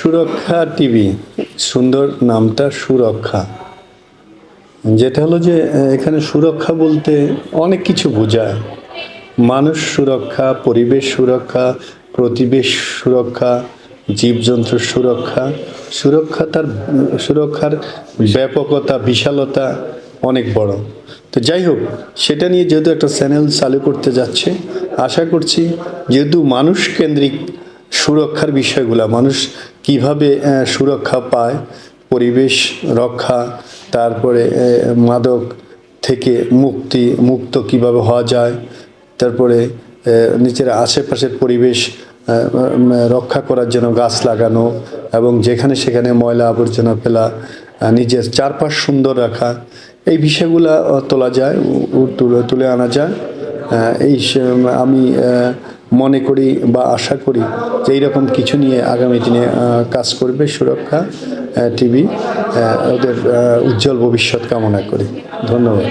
সুরক্ষা টিভি, সুন্দর নামটা সুরক্ষা। যেটা হলো যে এখানে সুরক্ষা বলতে অনেক কিছু বোঝায়। মানুষ সুরক্ষা, পরিবেশ সুরক্ষা, প্রতিবেশ সুরক্ষা, জীবজন্তুর সুরক্ষা। সুরক্ষার ব্যাপকতা, বিশালতা অনেক বড়। তো যাই হোক, সেটা নিয়ে যেহেতু একটা চ্যানেল চালু করতে যাচ্ছে, আশা করছি যেহেতু মানুষ কেন্দ্রিক সুরক্ষার বিষয়গুলা, মানুষ কিভাবে সুরক্ষা পায়, পরিবেশ রক্ষা, তারপরে মাদক থেকে মুক্ত কিভাবে হওয়া যায়, তারপরে নিজের আশেপাশের পরিবেশ রক্ষা করার জন্য গাছ লাগানো এবং যেখানে সেখানে ময়লা আবর্জনা ফেলা, নিজের চারপাশ সুন্দর রাখা, এই বিষয়গুলা তোলা যায়, তুলে আনা যায়। আমি মনে করি বা আশা করি যে এইরকম কিছু নিয়ে আগামী দিনে কাজ করবে সুরক্ষা টিভি। ওদের উজ্জ্বল ভবিষ্যৎ কামনা করি। ধন্যবাদ।